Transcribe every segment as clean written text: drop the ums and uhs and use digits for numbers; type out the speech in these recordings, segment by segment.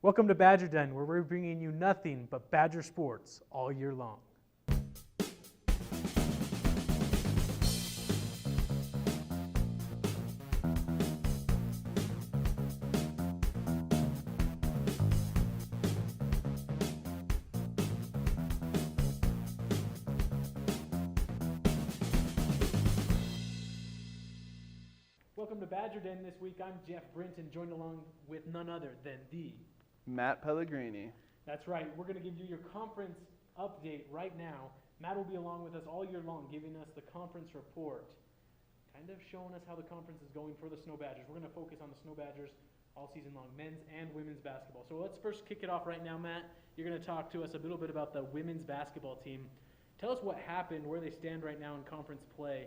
Welcome to Badger Den, where we're bringing you nothing but Badger sports all year long. Welcome to Badger Den this week. I'm Jeff Brinton, joined along with none other than the Matt Pellegrini. That's right. We're going to give you your conference update right now. Matt will be along with us all year long, giving us the conference report, kind of showing us how the conference is going for the Snow Badgers. We're going to focus on the Snow Badgers all season long, men's and women's basketball. So let's first kick it off right now, Matt. You're going to talk to us a little bit about the women's basketball team. Tell us what happened, where they stand right now in conference play.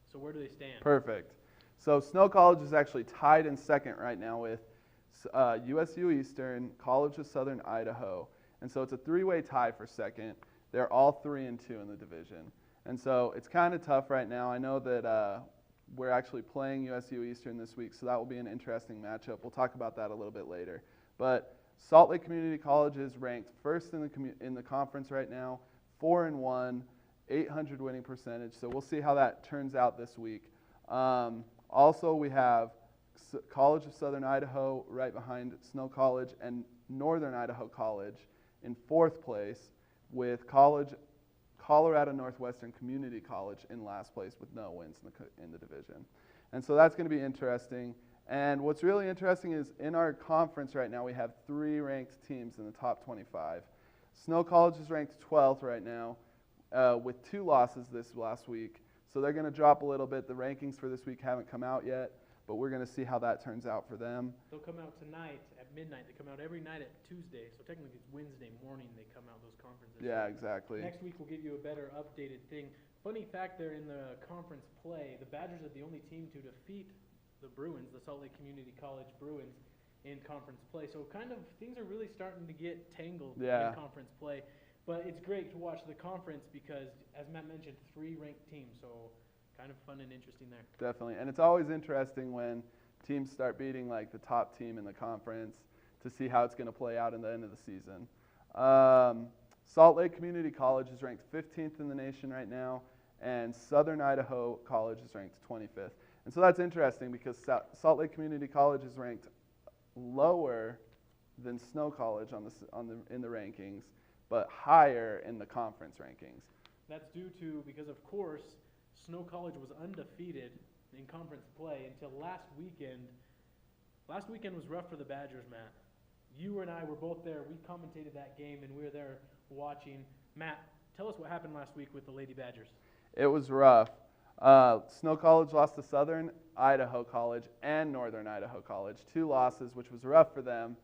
So where do they stand? Perfect. So Snow College is actually tied in second right now with USU Eastern, College of Southern Idaho. And so it's a three-way tie for second. They're all 3-2 in the division. And so it's kind of tough right now. I know that we're actually playing USU Eastern this week, so that will be an interesting matchup. We'll talk about that a little bit later. But Salt Lake Community College is ranked first in the conference right now, 4-1, 800 winning percentage. So we'll see how that turns out this week. Also, we have College of Southern Idaho right behind Snow College and Northern Idaho College in fourth place, with Colorado Northwestern Community College in last place with no wins in the division. And so that's going to be interesting. And what's really interesting is in our conference right now we have 3 ranked teams in the top 25. Snow College is ranked 12th right now with 2 losses this last week. So they're going to drop a little bit. The rankings for this week haven't come out yet, but we're going to see how that turns out for them. They'll come out tonight at midnight. They come out every night at Tuesday, so technically it's Wednesday morning they come out, those conferences. Yeah, exactly. Next week we'll give you a better updated thing. Funny fact there in the conference play, the Badgers are the only team to defeat the Bruins, the Salt Lake Community College Bruins, in conference play. So kind of things are really starting to get tangled in conference play. But it's great to watch the conference because, as Matt mentioned, 3 ranked teams, so kind of fun and interesting there. Definitely, and it's always interesting when teams start beating like the top team in the conference to see how it's going to play out in the end of the season. Salt Lake Community College is ranked 15th in the nation right now, and Southern Idaho College is ranked 25th. And so that's interesting because Salt Lake Community College is ranked lower than Snow College in the rankings, but higher in the conference rankings. That's due to, because of course, Snow College was undefeated in conference play until last weekend. Last weekend was rough for the Badgers, Matt. You and I were both there. We commentated that game, and we were there watching. Matt, tell us what happened last week with the Lady Badgers. It was rough. Snow College lost to Southern Idaho College and Northern Idaho College. 2 losses, which was rough for them.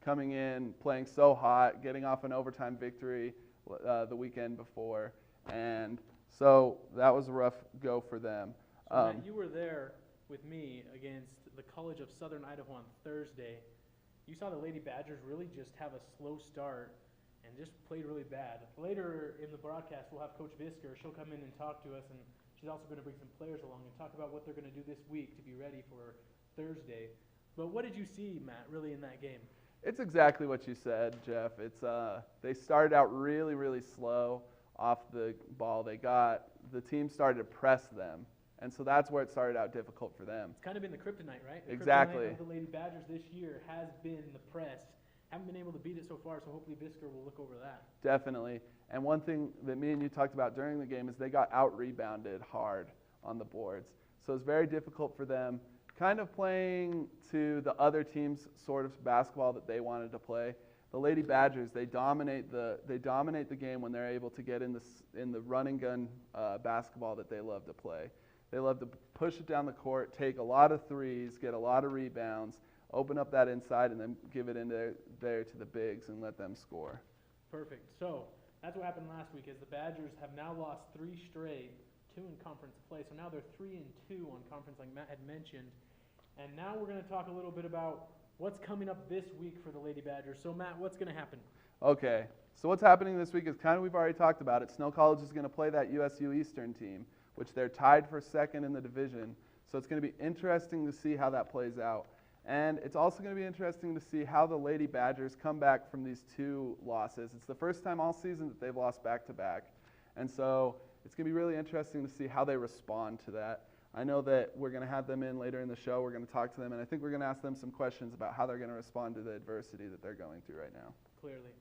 Coming in, playing so hot, getting off an overtime victory the weekend before. And so that was a rough go for them. So Matt, you were there with me against the College of Southern Idaho on Thursday. You saw the Lady Badgers really just have a slow start and just played really bad. Later in the broadcast, we'll have Coach Visker. She'll come in and talk to us, and she's also going to bring some players along and talk about what they're going to do this week to be ready for Thursday. But what did you see, Matt, really in that game? It's exactly what you said, Jeff. It's they started out really, really slow off the ball. The team started to press them, and so that's where it started out difficult for them. It's kind of been the kryptonite, right? The exactly. kryptonite of the Lady Badgers this year has been the press. Haven't been able to beat it so far, so hopefully Visker will look over that. Definitely. And one thing that me and you talked about during the game is they got out-rebounded hard on the boards. So it's very difficult for them, kind of playing to the other team's sort of basketball that they wanted to play. The Lady Badgers, they dominate the game when they're able to get in the run and gun basketball that they love to play. They love to push it down the court, take a lot of threes, get a lot of rebounds, open up that inside, and then give it in there to the bigs and let them score. Perfect. So that's what happened last week. Is the Badgers have now lost 3 straight, 2 in conference play. So now they're 3-2 on conference, like Matt had mentioned. And now we're going to talk a little bit about what's coming up this week for the Lady Badgers. So, Matt, what's going to happen? Okay. So what's happening this week is kind of, we've already talked about it. Snow College is going to play that USU Eastern team, which they're tied for second in the division. So it's going to be interesting to see how that plays out. And it's also going to be interesting to see how the Lady Badgers come back from these 2 losses. It's the first time all season that they've lost back-to-back. And so it's going to be really interesting to see how they respond to that. I know that we're going to have them in later in the show. We're going to talk to them, and I think we're going to ask them some questions about how they're going to respond to the adversity that they're going through right now. Clearly.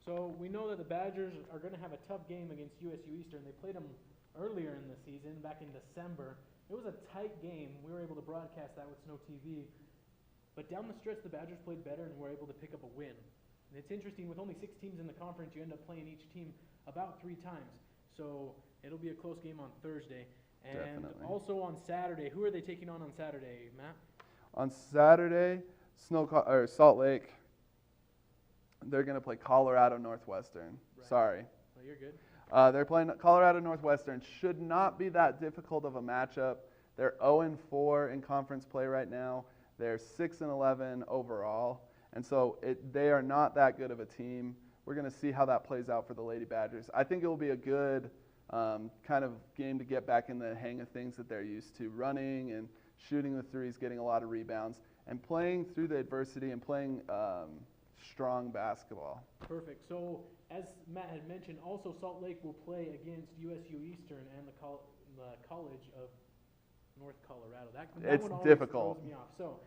So we know that the Badgers are going to have a tough game against USU Eastern. They played them earlier in the season, back in December. It was a tight game. We were able to broadcast that with Snow TV. But down the stretch, the Badgers played better and were able to pick up a win. And it's interesting, with only 6 teams in the conference, you end up playing each team about 3 times. So it'll be a close game on Thursday. And Definitely. also on Saturday, who are they taking on Saturday, Matt? On Saturday, Salt Lake, they're going to play Colorado Northwestern. Right. Sorry. Oh, you're good. They're playing Colorado Northwestern. Should not be that difficult of a matchup. They're 0-4 in conference play right now. They're 6-11 overall. And so they are not that good of a team. We're going to see how that plays out for the Lady Badgers. I think it will be a good kind of game to get back in the hang of things that they're used to, running and shooting the threes, getting a lot of rebounds, and playing through the adversity and playing strong basketball. Perfect. So as Matt had mentioned, also Salt Lake will play against USU Eastern and the College of North Colorado. That It's one always difficult. throws me off. So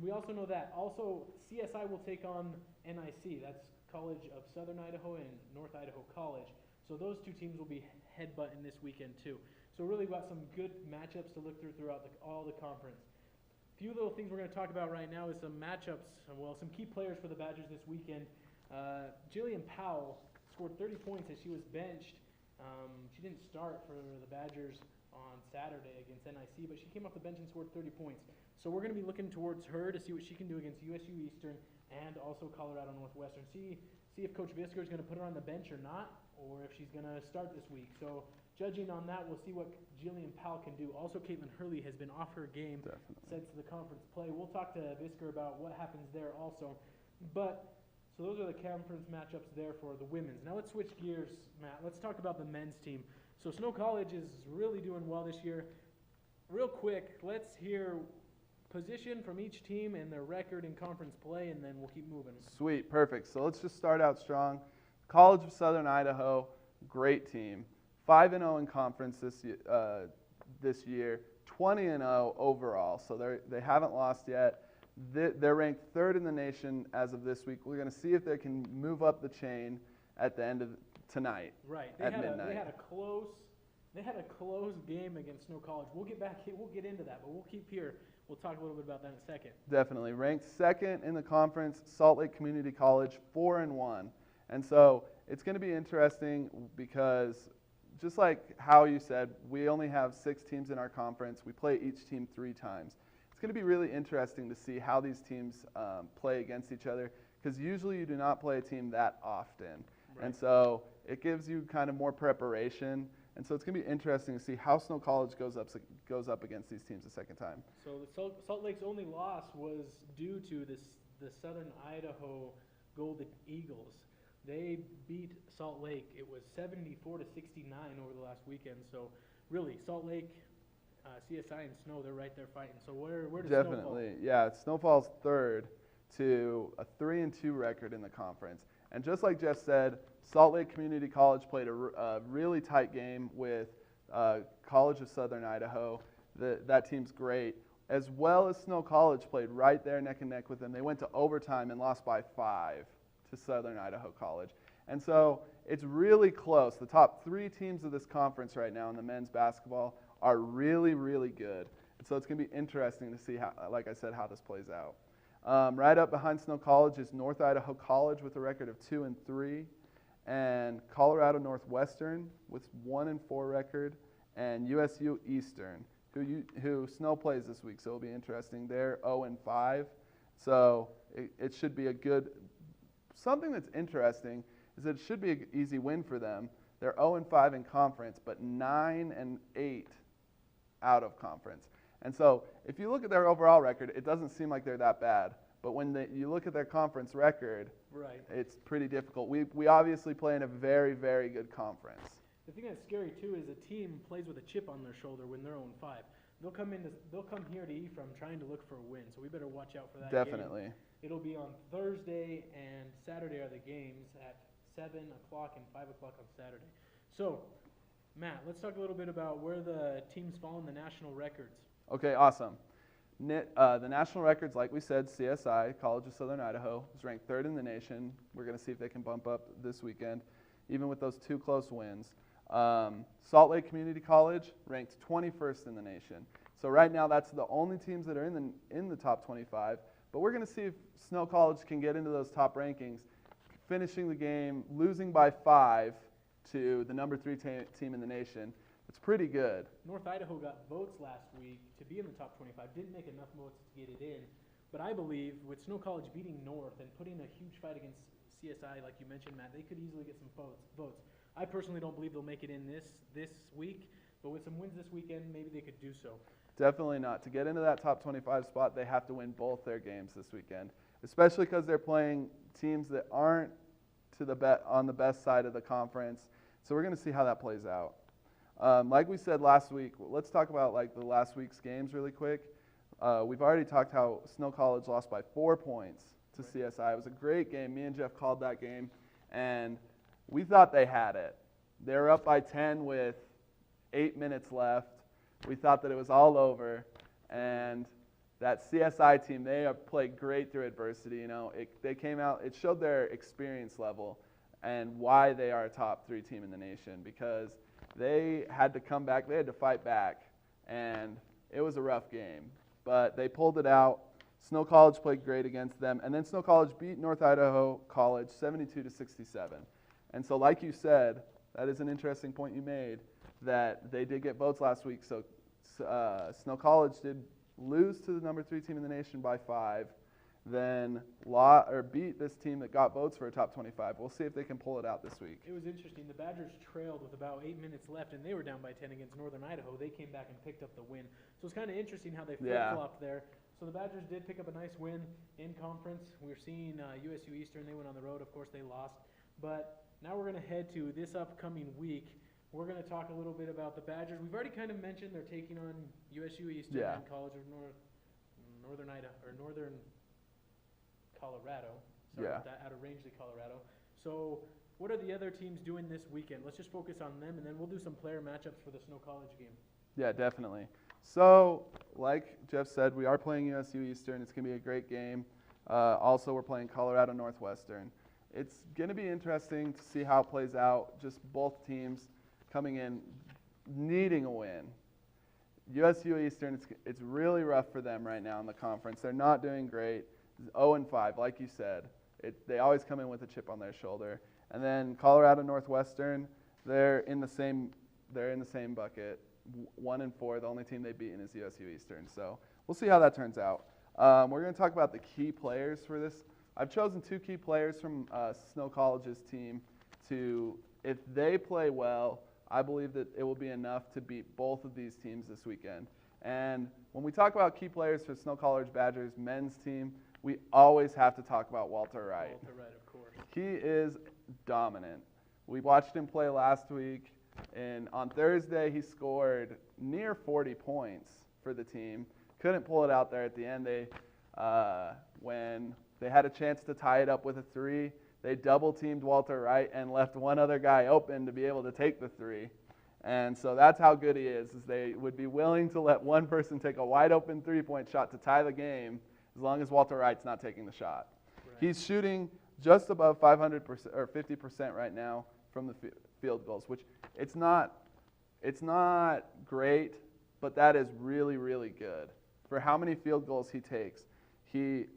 we also know that. Also, CSI will take on NIC. That's College of Southern Idaho and North Idaho College. So those 2 teams will be headbutting this weekend too. So really got some good matchups to look through throughout all the conference. Few little things we're going to talk about right now is some matchups, well, some key players for the Badgers this weekend. Jillian Powell scored 30 points as she was benched. She didn't start for the Badgers on Saturday against NIC, but she came off the bench and scored 30 points. So we're going to be looking towards her to see what she can do against USU Eastern and also Colorado Northwestern. See if Coach Visker is going to put her on the bench or not, or if she's going to start this week. So judging on that, we'll see what Jillian Powell can do. Also, Caitlin Hurley has been off her game since the conference play. We'll talk to Visker about what happens there also. But so those are the conference matchups there for the women's. Now let's switch gears, Matt. Let's talk about the men's team. So Snow College is really doing well this year. Real quick, let's hear position from each team and their record in conference play, and then we'll keep moving. Sweet, perfect. So let's just start out strong. College of Southern Idaho, great team. 5-0 in conference this year, 20-0 overall. So they haven't lost yet. They're ranked 3rd in the nation as of this week. We're going to see if they can move up the chain at the end of tonight. Right. At midnight. They had a close game against Snow College. We'll get into that, but we'll keep here. We'll talk a little bit about that in a second. Definitely. Ranked 2nd in the conference, Salt Lake Community College, 4-1. And so it's going to be interesting because just like how you said, we only have 6 teams in our conference. We play each team 3 times. It's going to be really interesting to see how these teams play against each other because usually you do not play a team that often. Right. And so it gives you kind of more preparation. And so it's going to be interesting to see how Snow College goes up against these teams a second time. So the Salt Lake's only loss was due to the Southern Idaho Golden Eagles. They beat Salt Lake. It was 74-69 over the last weekend. So really, Salt Lake, CSI, and Snow, they're right there fighting. So where does Snow fall? Definitely, yeah. Snow falls 3rd to a 3-2 record in the conference. And just like Jeff said, Salt Lake Community College played a really tight game with College of Southern Idaho. That team's great. As well as Snow College played right there neck and neck with them. They went to overtime and lost by 5 to Southern Idaho College. And so it's really close. The top 3 teams of this conference right now in the men's basketball are really, really good. And so it's going to be interesting to see, how, like I said, how this plays out. Right up behind Snow College is North Idaho College with a record of 2-3, and Colorado Northwestern with 1-4 record, and USU Eastern, who Snow plays this week, so it'll be interesting. They're 0-5, so it should be a good. Something that's interesting is that it should be an easy win for them. They're 0-5 in conference, but 9-8 out of conference. And so if you look at their overall record, it doesn't seem like they're that bad. But when you look at their conference record, right, it's pretty difficult. We obviously play in a very, very good conference. The thing that's scary, too, is a team plays with a chip on their shoulder when they're 0-5. they'll come here to Ephraim trying to look for a win. So we better watch out for that game. Definitely. It'll be on Thursday and Saturday are the games at 7 o'clock and 5 o'clock on Saturday. So, Matt, let's talk a little bit about where the teams fall in the national records. Okay, awesome. The national records, like we said, CSI, College of Southern Idaho, is ranked 3rd in the nation. We're going to see if they can bump up this weekend, even with those 2 close wins. Salt Lake Community College ranked 21st in the nation. So right now, that's the only teams that are in the top 25. But we're going to see if Snow College can get into those top rankings, finishing the game, losing by 5 to the number 3 team in the nation. It's pretty good. North Idaho got votes last week to be in the top 25. Didn't make enough votes to get it in. But I believe with Snow College beating North and putting a huge fight against CSI, like you mentioned, Matt, they could easily get some votes. I personally don't believe they'll make it in this week, but with some wins this weekend, maybe they could do so. Definitely not. To get into that top 25 spot, they have to win both their games this weekend, especially because they're playing teams that aren't on the best side of the conference. So we're going to see how that plays out. Like we said last week, let's talk about like the last week's games really quick. We've already talked how Snow College lost by 4 points to CSI. It was a great game. Me and Jeff called that game, and we thought they had it. They were up by 10 with 8 minutes left. We thought that it was all over, and that CSI team, they have played great through adversity. You know, they came out, it showed their experience level and why they are a top 3 team in the nation, because they had to come back, they had to fight back, and it was a rough game. But they pulled it out. Snow College played great against them, and then Snow College beat North Idaho College 72-67. And so like you said, that is an interesting point you made, that they did get votes last week. So Snow College did lose to the number 3 team in the nation by 5, then beat this team that got votes for a top 25. We'll see if they can pull it out this week. It was interesting. The Badgers trailed with about 8 minutes left, and they were down by 10 against Northern Idaho. They came back and picked up the win. So it's kind of interesting how they flip-flopped there. So the Badgers did pick up a nice win in conference. We're seeing USU Eastern. They went on the road. Of course, they lost. But now we're going to head to this upcoming week. We're going to talk a little bit about the Badgers. We've already kind of mentioned they're taking on USU Eastern and College of Northern Colorado. Sorry about that, out of Rangeley, Colorado. So what are the other teams doing this weekend? Let's just focus on them, and then we'll do some player matchups for the Snow College game. Yeah, definitely. So, like Jeff said, we are playing USU Eastern. It's going to be a great game. Also, we're playing Colorado Northwestern. It's going to be interesting to see how it plays out, just both teams coming in needing a win. USU Eastern, it's really rough for them right now in the conference. They're not doing great. 0-5, like you said. They always come in with a chip on their shoulder. And then Colorado Northwestern, they're in the same bucket. 1-4. The only team they've beaten is USU Eastern. So we'll see how that turns out. We're going to talk about the key players for this. I've chosen 2 key players from Snow College's team if they play well, I believe that it will be enough to beat both of these teams this weekend. And when we talk about key players for Snow College Badgers men's team, we always have to talk about Walter Wright. Walter Wright, of course. He is dominant. We watched him play last week, and on Thursday he scored near 40 points for the team. Couldn't pull it out there at the end. When they had a chance to tie it up with a 3, they double-teamed Walter Wright and left one other guy open to be able to take the 3. And so that's how good he is they would be willing to let one person take a wide-open three-point shot to tie the game as long as Walter Wright's not taking the shot. Right. He's shooting just above 500% or 50% right now from the field goals, which it's not great, but that is really, really good. For how many field goals he takes, he's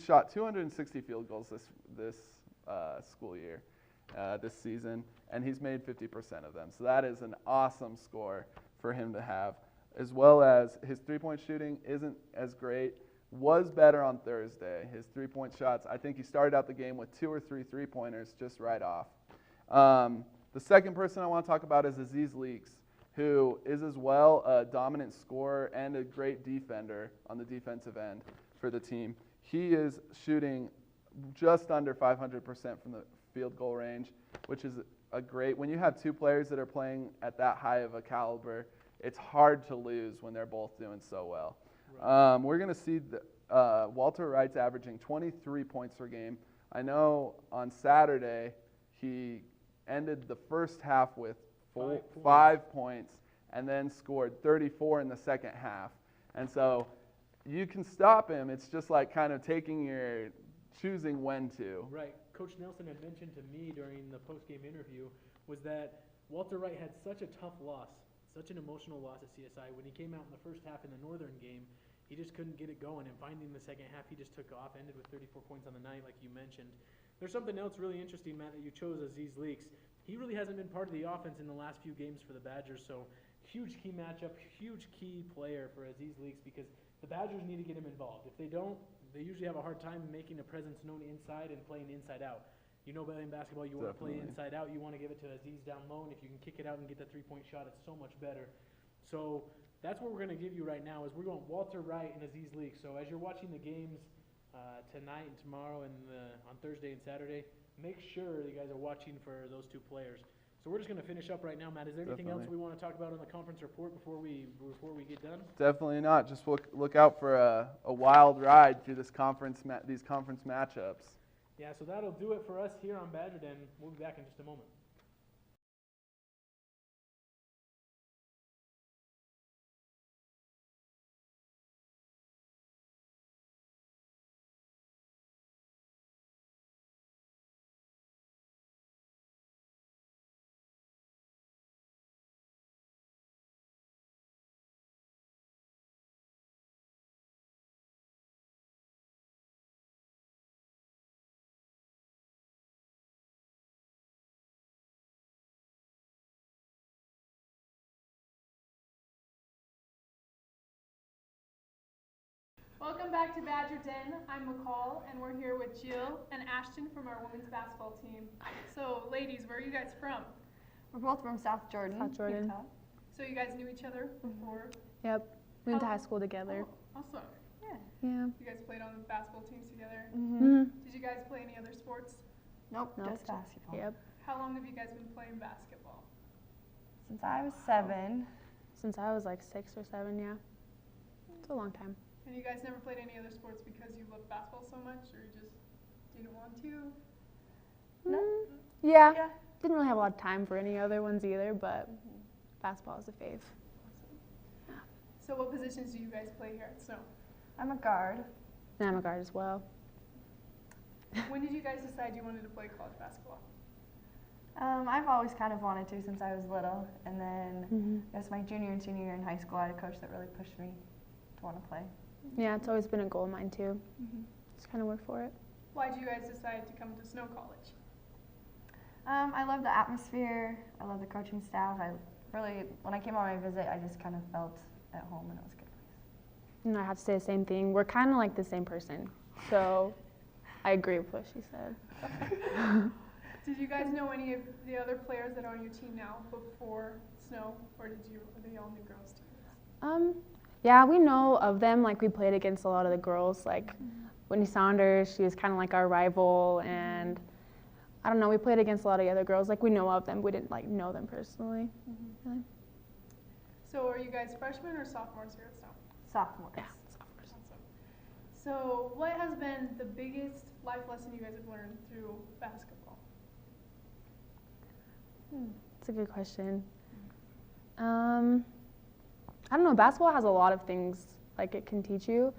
shot 260 field goals this school year, this season, and he's made 50% of them. So that is an awesome score for him to have, as well as his three-point shooting isn't as great, was better on Thursday. His three-point shots, I think he started out the game with 2 or 3 three-pointers just right off. The second person I want to talk about is Aziz Leaks, who is as well a dominant scorer and a great defender on the defensive end for the team. He is shooting just under 500% from the field goal range, which is a great, when you have 2 players that are playing at that high of a caliber, it's hard to lose when they're both doing so well. Right. We're going to see Walter Wright's averaging 23 points per game. I know on Saturday he ended the first half with 5 points and then scored 34 in the second half. And so you can stop him. It's just like kind of choosing when to. Right. Coach Nelson had mentioned to me during the post-game interview was that Walter Wright had such a tough loss, such an emotional loss at CSI. When he came out in the first half in the Northern game, he just couldn't get it going. And finding the second half, he just took off, ended with 34 points on the night, like you mentioned. There's something else really interesting, Matt, that you chose Aziz Leaks. He really hasn't been part of the offense in the last few games for the Badgers, so huge key matchup, huge key player for Aziz Leaks because the Badgers need to get him involved. If they don't, they usually have a hard time making a presence known inside and playing inside out. You know, playing basketball, you want to play inside out. You want to give it to Aziz down low, and if you can kick it out and get the three-point shot, it's so much better. So that's what we're going to give you right now is we're going Walter Wright and Aziz Leaks. So as you're watching the games tonight and tomorrow and on Thursday and Saturday, make sure you guys are watching for those two players. So we're just going to finish up right now, Matt. Is there anything else we want to talk about on the conference report before we get done? Definitely not. Just look out for a wild ride through these conference matchups. Yeah, so that'll do it for us here on Badger Den. We'll be back in just a moment. Welcome back to Badger Den. I'm McCall, and we're here with Jill and Ashton from our women's basketball team. So, ladies, where are you guys from? We're both from South Jordan. South Jordan. Utah. So you guys knew each other before? Yep. We went to high school together. Oh, awesome. Yeah. Yeah. You guys played on the basketball teams together? Mm-hmm. Did you guys play any other sports? Nope, Nope. just basketball. Yep. How long have you guys been playing basketball? Since I was 7. Since I was like 6 or 7, yeah. It's a long time. And you guys never played any other sports because you loved basketball so much, or you just didn't want to? No. Yeah. Yeah. Didn't really have a lot of time for any other ones either, but basketball is a fave. So what positions do you guys play here at Snow? I'm a guard. And I'm a guard as well. When did you guys decide you wanted to play college basketball? I've always kind of wanted to since I was little, and then Mm-hmm. I guess my junior and senior year in high school, I had a coach that really pushed me to want to play. Yeah, it's always been a goal of mine too. Just kind of work for it. Why did you guys decide to come to Snow College? I love the atmosphere. I love the coaching staff. When I came on my visit, I just kind of felt at home, and it was a good place. And I have to say the same thing. We're kind of like the same person. So I agree with what she said. Did you guys know any of the other players that are on your team now before Snow, or are they all new girls to you? Yeah, we know of them. Like we played against a lot of the girls. Like Whitney Saunders, she was kind of like our rival, and I don't know. We played against a lot of the other girls. Like we know of them. We didn't like know them personally. Really. So are you guys freshmen or sophomores here at Snow? Sophomores. Yeah, sophomores. Awesome. So what has been the biggest life lesson you guys have learned through basketball? That's a good question. I don't know. Basketball has a lot of things like it can teach you.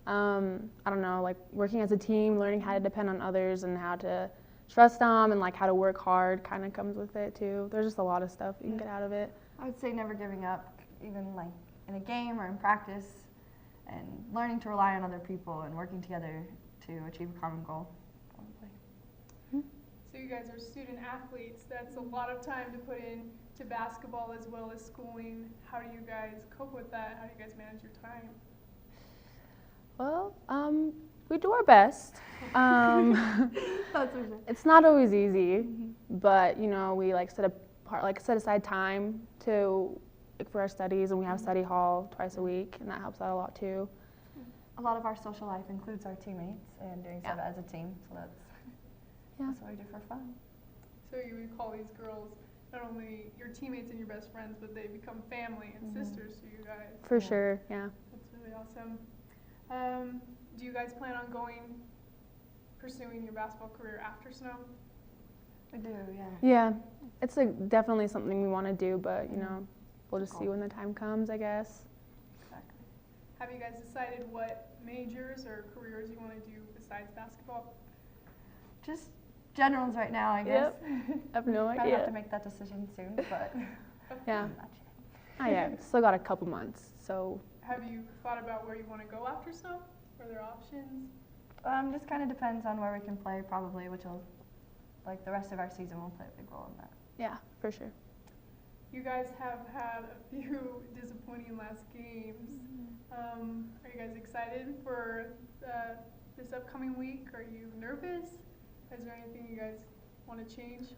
I don't know, like working as a team, learning how to depend on others and how to trust them, and like how to work hard kind of comes with it too. There's just a lot of stuff you can get out of it. I would say never giving up, even like in a game or in practice, and learning to rely on other people and working together to achieve a common goal. Probably. So you guys are student athletes. That's a lot of time to put in to basketball as well as schooling. How do you guys cope with that? How do you guys manage your time? Well, we do our best. That's for sure. It's not always easy, but you know, we like set aside time to for our studies, and we have study hall twice a week, and that helps out a lot too. A lot of our social life includes our teammates and doing stuff as a team, so that's what we do for fun. So you would call these girls not only your teammates and your best friends, but they become family and sisters to you guys. For sure, yeah. That's really awesome. Do you guys plan on pursuing your basketball career after snow? We do, yeah. Yeah, it's definitely something we want to do, but you know, we'll just see when the time comes, I guess. Exactly. Have you guys decided what majors or careers you want to do besides basketball? Just generals right now, I guess. Yep. I have no Probably have idea. to make that decision soon, but Yeah. not yet. Oh yeah, still got a couple months, so Have you thought about where you want to go after snow? Are there options? Just kind of depends on where we can play, probably, which will, like the rest of our season, will play a big role in that. yeah, for sure. You guys have had a few disappointing last games. Are you guys excited for this upcoming week? Are you nervous? Is there anything you guys want to change?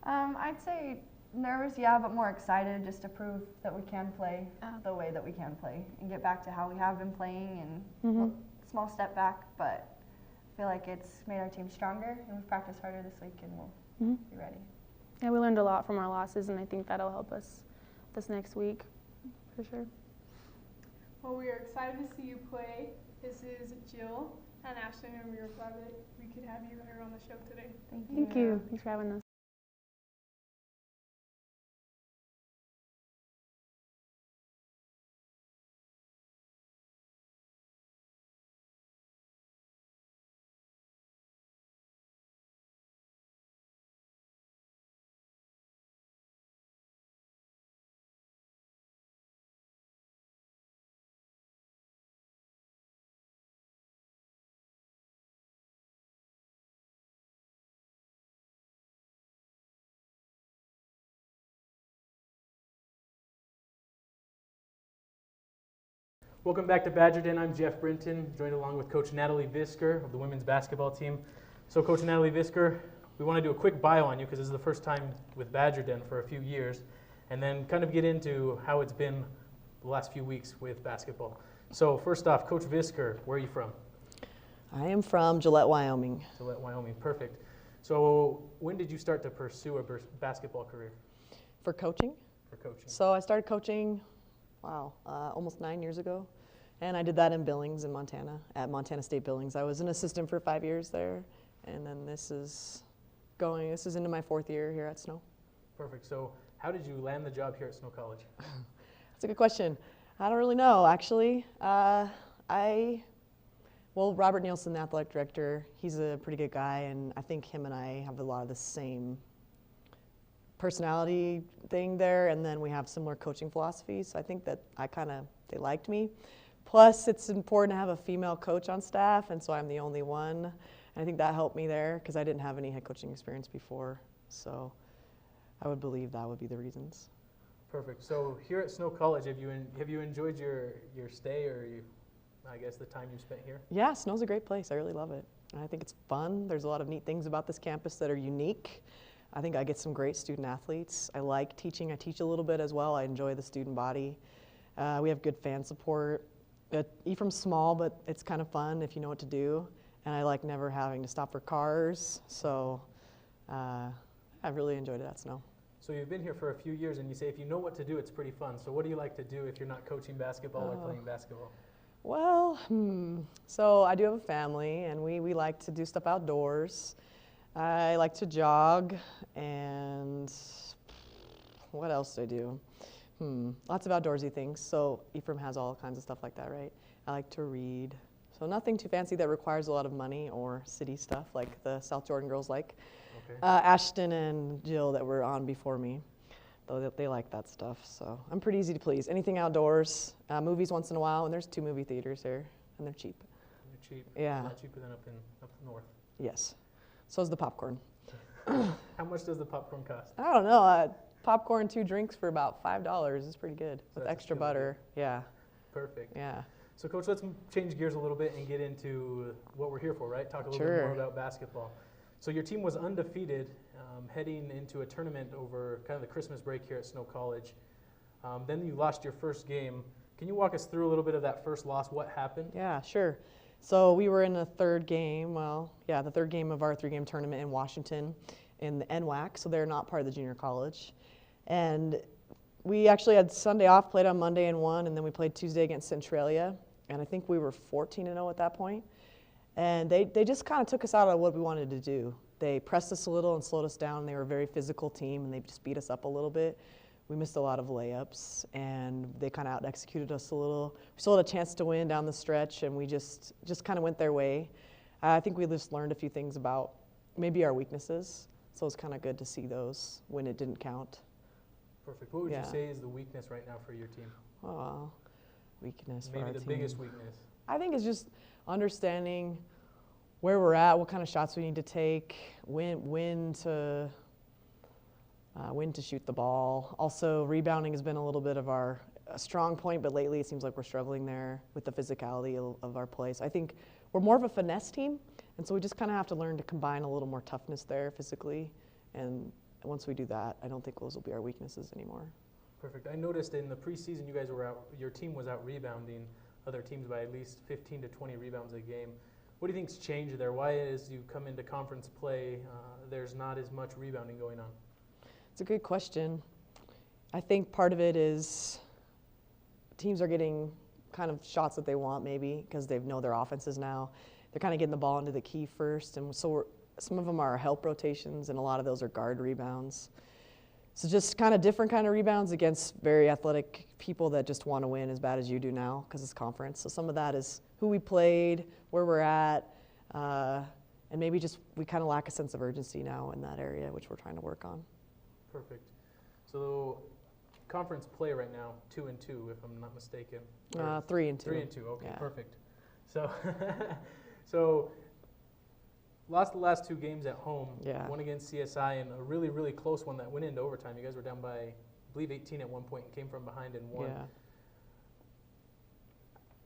I'd say nervous, yeah, but more excited just to prove that we can play the way that we can play and get back to how we have been playing and well, small step back, but I feel like it's made our team stronger and we've practiced harder this week and we'll be ready. Yeah, we learned a lot from our losses, and I think that'll help us this next week, for sure. Well, we are excited to see you play. This is Jill and Ashton, and we are glad that we could have you here on the show today. Thank you. Thanks for having us. Welcome back to Badgerton. I'm Jeff Brinton, joined along with Coach Natalie Visker of the women's basketball team. So Coach Natalie Visker, we want to do a quick bio on you because this is the first time with Badgerton for a few years, and then kind of get into how it's been the last few weeks with basketball. So first off, Coach Visker, where are you from? I am from Gillette, Wyoming. Gillette, Wyoming. Perfect. So when did you start to pursue a basketball career For coaching? for coaching? So I started coaching, almost 9 years ago. And I did that in Billings in Montana, at Montana State Billings. I was an assistant for 5 years there. And then this is into my 4th year here at Snow. Perfect. So how did you land the job here at Snow College? That's a good question. I don't really know, actually. Robert Nielsen, the athletic director, he's a pretty good guy, and I think him and I have a lot of the same personality thing there, and then we have similar coaching philosophies. So I think that they liked me. Plus, it's important to have a female coach on staff, and so I'm the only one. And I think that helped me there because I didn't have any head coaching experience before. So I would believe that would be the reasons. Perfect. So here at Snow College, have you enjoyed your stay, or I guess the time you spent here? Yeah, Snow's a great place. I really love it. And I think it's fun. There's a lot of neat things about this campus that are unique. I think I get some great student athletes. I like teaching. I teach a little bit as well. I enjoy the student body. We have good fan support. Ephraim's small, but it's kind of fun if you know what to do. And I like never having to stop for cars. So I've really enjoyed it at Snow. So you've been here for a few years, and you say if you know what to do, it's pretty fun. So what do you like to do if you're not coaching basketball or playing basketball? Well, so I do have a family, and we like to do stuff outdoors. I like to jog, and what else do I do? Lots of outdoorsy things. So Ephraim has all kinds of stuff like that, right? I like to read. So nothing too fancy that requires a lot of money or city stuff like the South Jordan girls like. Okay. Ashton and Jill that were on before me, though they like that stuff. So I'm pretty easy to please. Anything outdoors, movies once in a while, and there's 2 movie theaters here, and they're cheap. They're cheap. Yeah. A lot cheaper than up north. Yes. So is the popcorn. How much does the popcorn cost? I don't know. Popcorn, 2 drinks for about $5 is pretty good with that's a extra steal, butter. Yeah. Perfect. Yeah. So Coach, let's change gears a little bit and get into what we're here for, right? Talk a little bit Sure. more about basketball. So your team was undefeated heading into a tournament over kind of the Christmas break here at Snow College. Then you lost your first game. Can you walk us through a little bit of that first loss? What happened? Yeah, sure. So we were in the third game, the third game of our 3-game tournament in Washington in the NWAC, so they're not part of the junior college. And we actually had Sunday off, played on Monday and won, and then we played Tuesday against Centralia, and I think we were 14-0 at that point. And they just kind of took us out of what we wanted to do. They pressed us a little and slowed us down. They were a very physical team, and they just beat us up a little bit. We missed a lot of layups, and they kind of out-executed us a little. We still had a chance to win down the stretch, and we just kind of went their way. I think we just learned a few things about maybe our weaknesses, so it's kind of good to see those when it didn't count. Perfect. What would Yeah. you say is the weakness right now for your team? Oh, weakness for Maybe our the team. biggest weakness. I think it's just understanding where we're at, what kind of shots we need to take, when to shoot the ball. Also, rebounding has been a little bit of our strong point, but lately it seems like we're struggling there with the physicality of our play. So I think we're more of a finesse team, and so we just kind of have to learn to combine a little more toughness there physically. And once we do that, I don't think those will be our weaknesses anymore. Perfect. I noticed in the preseason you guys were out, your team was out rebounding other teams by at least 15 to 20 rebounds a game. What do you think's changed there? Why, as you come into conference play, there's not as much rebounding going on? It's a good question. I think part of it is teams are getting kind of shots that they want maybe because they know their offenses now. They're kind of getting the ball into the key first, and so some of them are help rotations, and a lot of those are guard rebounds. So just kind of different kind of rebounds against very athletic people that just want to win as bad as you do now because it's conference. So some of that is who we played, where we're at, and maybe just we kind of lack a sense of urgency now in that area, which we're trying to work on. Perfect. So conference play right now, 2-2, if I'm not mistaken. 3-2. 3-2. Okay, Yeah. perfect. So, so lost the last 2 games at home. Yeah. One against CSI and a really, really close one that went into overtime. You guys were down by, I believe, 18 at one point and came from behind and won. Yeah.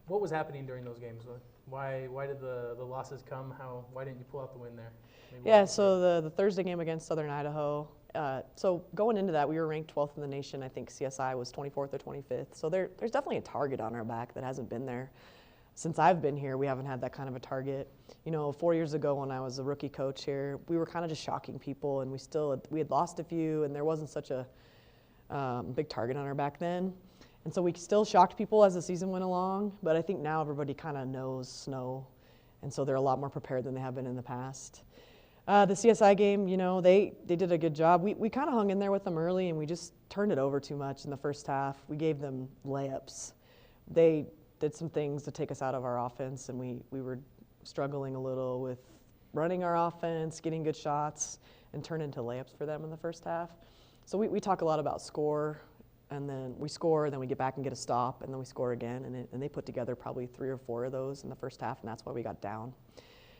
What was happening during those games? Why did the losses come? Why didn't you pull out the win there? Maybe Yeah, so the Thursday game against Southern Idaho, so going into that, we were ranked 12th in the nation. I think CSI was 24th or 25th. So there's definitely a target on our back that hasn't been there. Since I've been here, we haven't had that kind of a target. 4 years ago when I was a rookie coach here, we were kind of just shocking people, and we had lost a few, and there wasn't such a big target on our back then. And so we still shocked people as the season went along, but I think now everybody kind of knows snow, and so they're a lot more prepared than they have been in the past. The CSI game, they did a good job. We kind of hung in there with them early, and we just turned it over too much in the first half. We gave them layups. They did some things to take us out of our offense, and we were struggling a little with running our offense, getting good shots, and turn into layups for them in the first half. So we talk a lot about score, and then we score, then we get back and get a stop, and then we score again, and they put together probably 3 or 4 of those in the first half, and that's why we got down.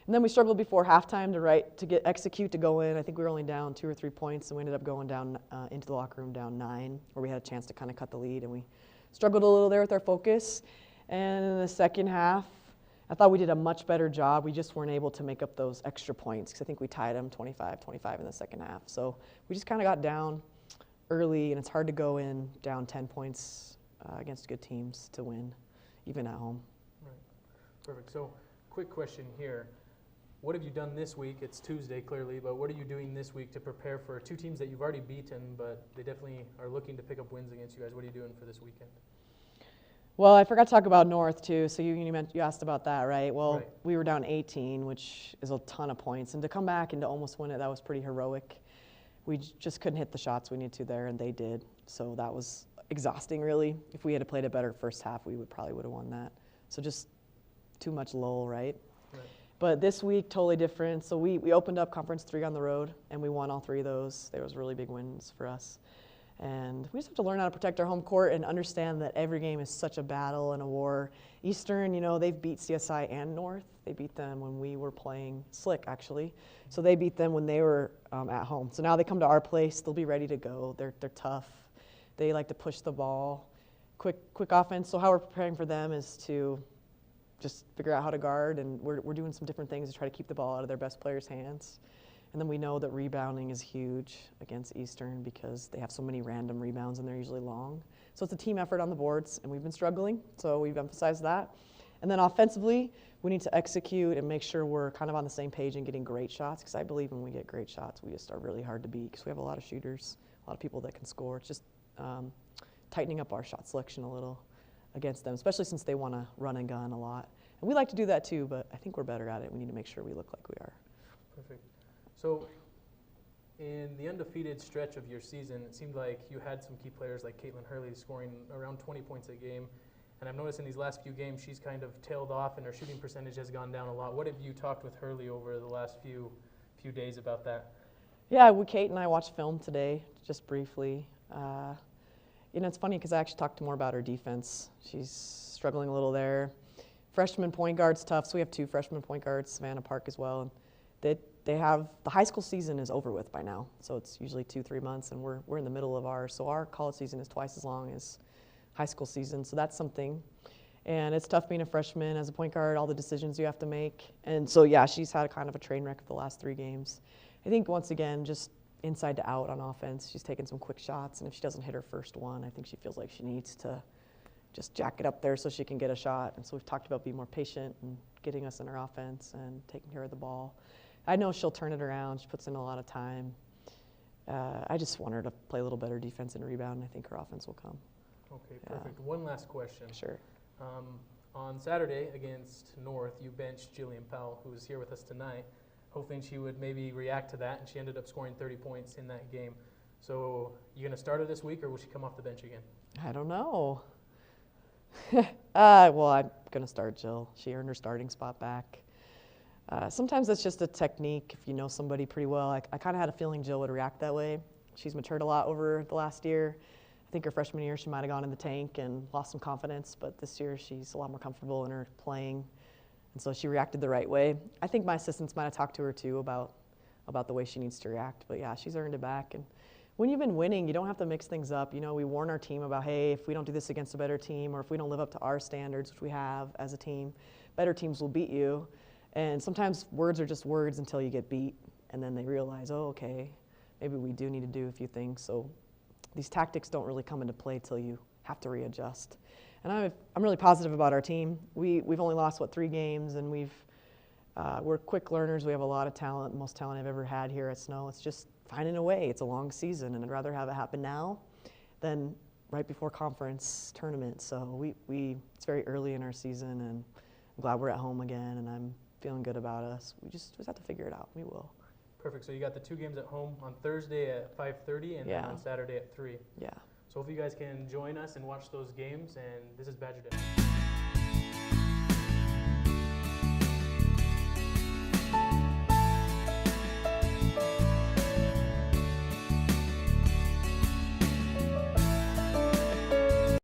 And then we struggled before halftime to execute to go in. I think we were only down 2 or 3 points, and we ended up going down into the locker room down 9, where we had a chance to kind of cut the lead, and we struggled a little there with our focus. And in the second half, I thought we did a much better job. We just weren't able to make up those extra points because I think we tied them 25-25 in the second half. So we just kind of got down early, and it's hard to go in down 10 points against good teams to win, even at home. Right. Perfect. So quick question here. What have you done this week? It's Tuesday, clearly, but what are you doing this week to prepare for 2 teams that you've already beaten, but they definitely are looking to pick up wins against you guys? What are you doing for this weekend? Well, I forgot to talk about North, too. So you asked about that, right? Well, Right. We were down 18, which is a ton of points. And to come back and to almost win it, that was pretty heroic. We just couldn't hit the shots we needed to there, and they did. So that was exhausting, really. If we had played a better first half, we probably would have won that. So just too much lull, right? Right. But this week, totally different. So we opened up Conference 3 on the road, and we won all 3 of those. There was really big wins for us. And we just have to learn how to protect our home court and understand that every game is such a battle and a war. Eastern, they've beat CSI and North. They beat them when we were playing Slick, actually. So they beat them when they were at home. So now they come to our place. They'll be ready to go. They're tough. They like to push the ball. Quick offense. So how we're preparing for them is to just figure out how to guard, and we're doing some different things to try to keep the ball out of their best players' hands. And then we know that rebounding is huge against Eastern because they have so many random rebounds and they're usually long. So it's a team effort on the boards, and we've been struggling, so we've emphasized that. And then offensively, we need to execute and make sure we're kind of on the same page and getting great shots, because I believe when we get great shots, we just are really hard to beat because we have a lot of shooters, a lot of people that can score. It's just tightening up our shot selection a little against them, especially since they want to run and gun a lot. And we like to do that too, but I think we're better at it. We need to make sure we look like we are. Perfect. So in the undefeated stretch of your season, it seemed like you had some key players like Caitlin Hurley scoring around 20 points a game. And I've noticed in these last few games, she's kind of tailed off and her shooting percentage has gone down a lot. What have you talked with Hurley over the last few days about that? Yeah, Kate and I watched film today, just briefly. It's funny because I actually talked more about her defense. She's struggling a little there. Freshman point guard's tough, so we have 2 freshman point guards, Savannah Park as well. And they have, the high school season is over with by now, so it's usually 2-3 months, and we're in the middle of ours. So our college season is twice as long as high school season, so that's something. And it's tough being a freshman as a point guard, all the decisions you have to make. And so, yeah, she's had kind of a train wreck of the last 3 games. I think, once again, just inside to out on offense. She's taking some quick shots, and if she doesn't hit her first one, I think she feels like she needs to just jack it up there so she can get a shot. And so we've talked about being more patient and getting us in her offense and taking care of the ball. I know she'll turn it around. She puts in a lot of time. I just want her to play a little better defense and rebound, and I think her offense will come. Okay, perfect. One last question. Sure. On Saturday against North, you benched Jillian Powell, who is here with us tonight, hoping she would maybe react to that, and she ended up scoring 30 points in that game. So you going to start her this week, or will she come off the bench again? I don't know. Well, I'm going to start Jill. She earned her starting spot back. Sometimes that's just a technique. If you know somebody pretty well, I kind of had a feeling Jill would react that way. She's matured a lot over the last year. I think her freshman year she might have gone in the tank and lost some confidence, but this year she's a lot more comfortable in her playing, and so she reacted the right way. I think my assistants might have talked to her too about the way she needs to react, but yeah, she's earned it back. And when you've been winning, you don't have to mix things up. We warn our team about, hey, if we don't do this against a better team, or if we don't live up to our standards, which we have as a team, better teams will beat you. And sometimes words are just words until you get beat, and then they realize, oh, okay, maybe we do need to do a few things. So these tactics don't really come into play till you have to readjust. And I'm really positive about our team. We've only lost, 3 games, and we're quick learners. We have a lot of talent, the most talent I've ever had here at Snow. It's just finding a way. It's a long season, and I'd rather have it happen now than right before conference tournament. So it's very early in our season, and I'm glad we're at home again, and I'm feeling good about us. We just have to figure it out. We will. Perfect. So you got the 2 games at home on Thursday at 5:30 and then on Saturday at 3. Yeah. So if you guys can join us and watch those games, and this is Badger Day.